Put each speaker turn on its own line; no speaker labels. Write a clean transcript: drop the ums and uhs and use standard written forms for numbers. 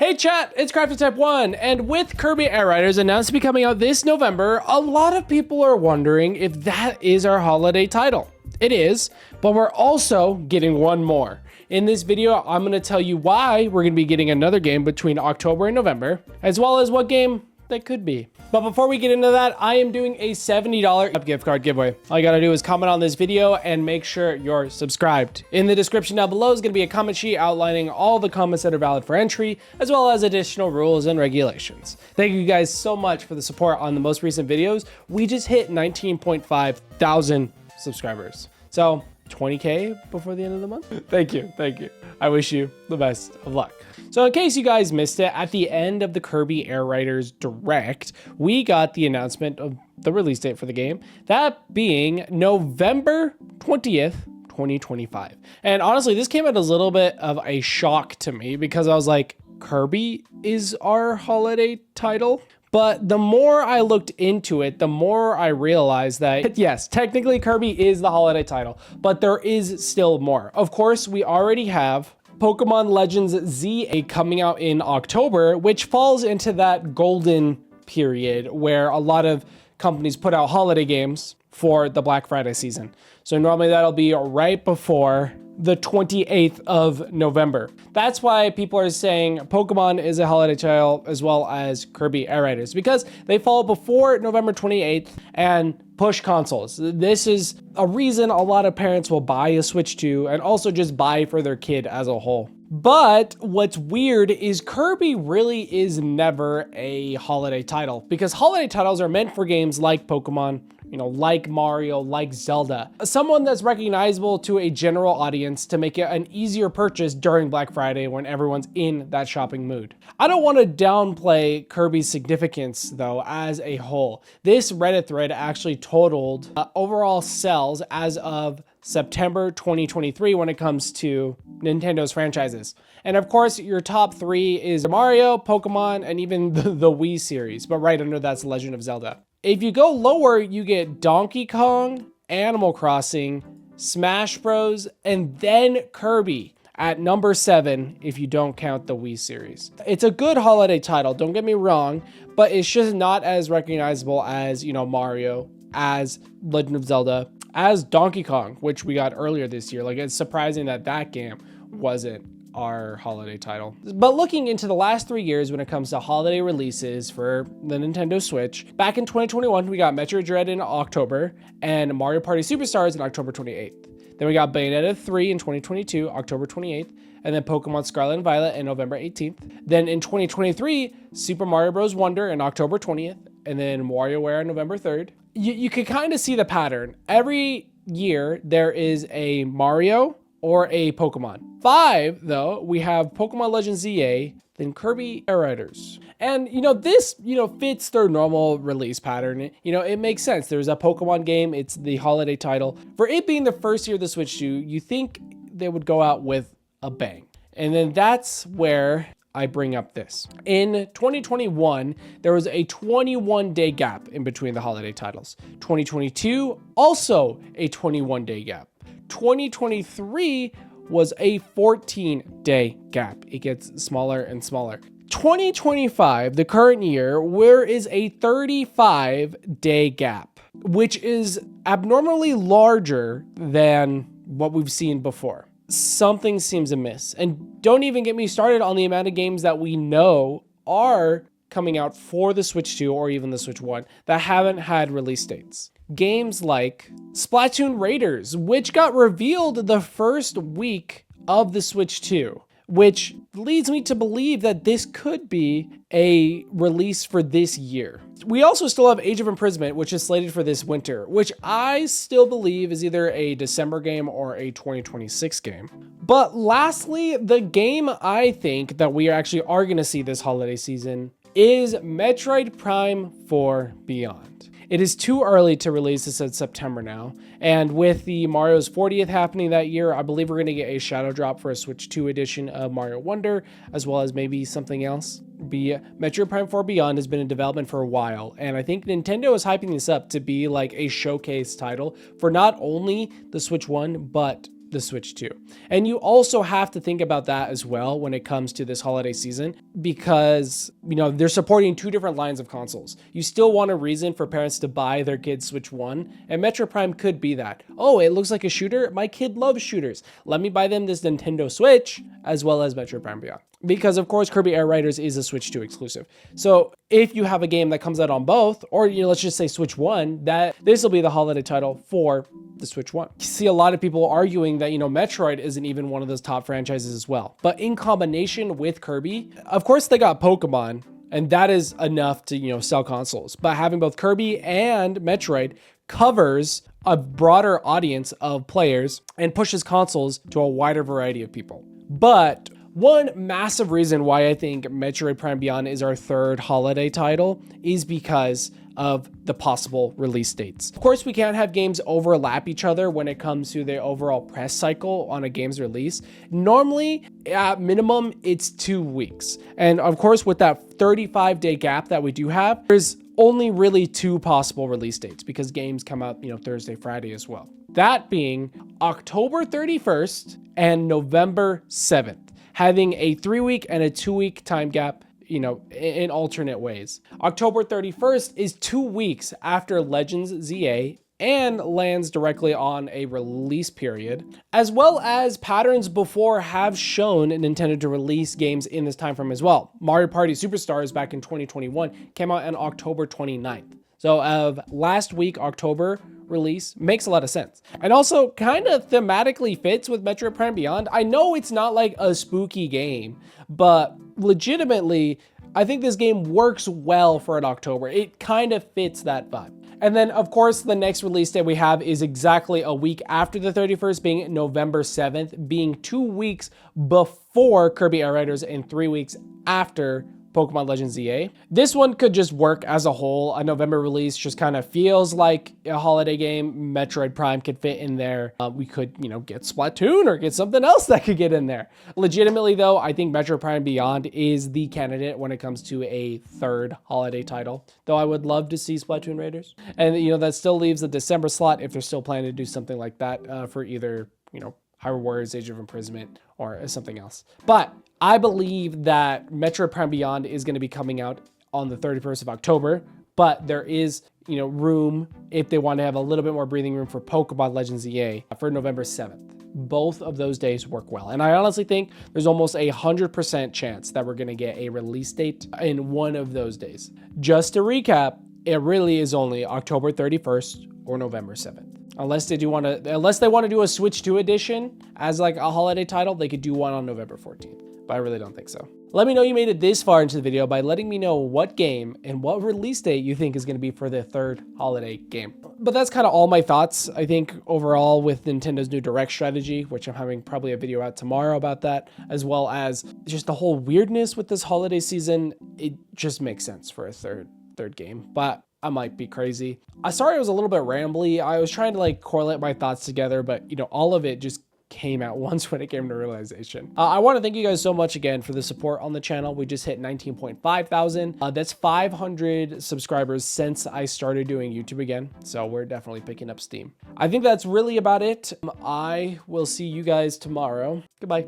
Hey chat, it's Crafty Type 1, and with Kirby Air Riders announced to be coming out this November, a lot of people are wondering if that is our holiday title. It is, but we're also getting one more. In this video, I'm going to tell you why we're going to be getting another game between October and November, as well as what game that could be. But before we get into that, I am doing a $70 gift card giveaway. All you gotta do is comment on this video and make sure you're subscribed. In the description down below is gonna be a comment sheet outlining all the comments that are valid for entry, as well as additional rules and regulations. Thank you guys so much for the support on the most recent videos. We just hit 19.5 thousand subscribers. So 20K before the end of the month. Thank you. I wish you the best of luck. So in case you guys missed it, at the end of the Kirby Air Riders Direct, we got the announcement of the release date for the game, that being November 20th, 2025. And honestly, this came at a little bit of a shock to me because I was like, Kirby is our holiday title? But the more I looked into it, the more I realized that, yes, technically Kirby is the holiday title, but there is still more. Of course, we already have Pokemon Legends ZA coming out in October, which falls into that golden period where a lot of companies put out holiday games for the Black Friday season. So normally that'll be right before the 28th of November. That's why people are saying Pokemon is a holiday title as well as Kirby Air Riders, because they fall before November 28th and push consoles. This is a reason a lot of parents will buy a Switch 2 and also just buy for their kid as a whole. But what's weird is Kirby really is never a holiday title, because holiday titles are meant for games like Pokemon, like Mario, like Zelda. Someone that's recognizable to a general audience to make it an easier purchase during Black Friday when everyone's in that shopping mood. I don't want to downplay Kirby's significance though as a whole. This Reddit thread actually totaled overall sales as of September 2023 when it comes to Nintendo's franchises. And of course, your top three is Mario, Pokemon, and even the Wii series, but right under that's Legend of Zelda. If you go lower, you get Donkey Kong, Animal Crossing, Smash Bros, and then Kirby at number 7 if you don't count the Wii series. It's a good holiday title, don't get me wrong, but it's just not as recognizable as, Mario, as Legend of Zelda, as Donkey Kong, which we got earlier this year. Like, it's surprising that that game wasn't our holiday title. But looking into the last 3 years when it comes to holiday releases for the Nintendo Switch, back in 2021, we got Metroid Dread in October and Mario Party Superstars in October 28th. Then we got Bayonetta 3 in 2022, October 28th, and then Pokemon Scarlet and Violet in November 18th. Then in 2023, Super Mario Bros. Wonder in October 20th, and then WarioWare on November 3rd. You can kind of see the pattern. Every year there is a Mario or a Pokemon. 5, though, we have Pokemon Legends ZA, then Kirby Air Riders. And, this, fits their normal release pattern. It makes sense. There's a Pokemon game. It's the holiday title. For it being the first year of the Switch 2, you think they would go out with a bang. And then that's where I bring up this. In 2021, there was a 21-day gap in between the holiday titles. 2022, also a 21-day gap. 2023 was a 14-day gap. It gets smaller and smaller. 2025, the current year, there is a 35-day gap, which is abnormally larger than what we've seen before. Something seems amiss. And don't even get me started on the amount of games that we know are coming out for the Switch 2 or even the Switch 1 that haven't had release dates. Games like Splatoon Raiders, which got revealed the first week of the Switch 2, which leads me to believe that this could be a release for this year. We also still have Age of Imprisonment, which is slated for this winter, which I still believe is either a December game or a 2026 game. But lastly, the game I think that we actually are going to see this holiday season is Metroid Prime 4 Beyond. It is too early to release this in September now, and with the Mario's 40th happening that year, I believe we're going to get a shadow drop for a Switch 2 edition of Mario Wonder, as well as maybe something else. Metroid Prime 4 Beyond has been in development for a while, and I think Nintendo is hyping this up to be like a showcase title for not only the Switch 1, but the Switch 2. And you also have to think about that as well when it comes to this holiday season, because, you know, they're supporting two different lines of consoles. You still want a reason for parents to buy their kids Switch 1, and Metroid Prime could be that. Oh, it looks like a shooter. My kid loves shooters. Let me buy them this Nintendo Switch as well as Metroid Prime Beyond. Because of course, Kirby Air Riders is a Switch 2 exclusive. So if you have a game that comes out on both, or let's just say Switch 1, that this will be the holiday title for the Switch 1. You see a lot of people arguing that, Metroid isn't even one of those top franchises as well. But in combination with Kirby, of course they got Pokemon, and that is enough to, sell consoles. But having both Kirby and Metroid covers a broader audience of players and pushes consoles to a wider variety of people. But one massive reason why I think Metroid Prime Beyond is our third holiday title is because of the possible release dates. Of course, we can't have games overlap each other when it comes to the overall press cycle on a game's release. Normally, at minimum, it's 2 weeks. And of course, with that 35-day gap that we do have, there's only really 2 possible release dates because games come out, Thursday, Friday as well. That being October 31st and November 7th. Having a 3-week and a 2-week time gap, in alternate ways. October 31st is 2 weeks after Legends ZA and lands directly on a release period, as well as patterns before have shown Nintendo to release games in this time frame as well. Mario Party Superstars back in 2021 came out on October 29th. So of last week, October release makes a lot of sense. And also kind of thematically fits with Metroid Prime Beyond. I know it's not like a spooky game, but legitimately, I think this game works well for an October. It kind of fits that vibe. And then, of course, the next release date we have is exactly a week after the 31st, being November 7th, being 2 weeks before Kirby Air Riders and 3 weeks after Pokemon Legends ZA. This one could just work as a whole. A November release just kind of feels like a holiday game. Metroid Prime could fit in there. We could, get Splatoon or get something else that could get in there. Legitimately though, I think Metroid Prime Beyond is the candidate when it comes to a third holiday title. Though I would love to see Splatoon Raiders. And that still leaves the December slot if they're still planning to do something like that for either, Hyrule Warriors Age of Imprisonment or something else. But I believe that Metroid Prime Beyond is going to be coming out on the 31st of October, but there is, room if they want to have a little bit more breathing room for Pokemon Legends EA for November 7th. Both of those days work well. And I honestly think there's almost 100% chance that we're going to get a release date in one of those days. Just to recap, it really is only October 31st or November 7th. Unless they want to do a Switch 2 edition as like a holiday title, they could do one on November 14th. But I really don't think so. Let me know you made it this far into the video by letting me know what game and what release date you think is going to be for the third holiday game. But that's kind of all my thoughts, I think, overall with Nintendo's new Direct strategy, which I'm having probably a video out tomorrow about that, as well as just the whole weirdness with this holiday season. It just makes sense for a third game, but I might be crazy. Sorry I was a little bit rambly. I was trying to correlate my thoughts together, but all of it just came at once when it came to realization. I want to thank you guys so much again for the support on the channel. We just hit 19.5 thousand. That's 500 subscribers since I started doing YouTube again. So we're definitely picking up steam. I think that's really about it. I will see you guys tomorrow. Goodbye.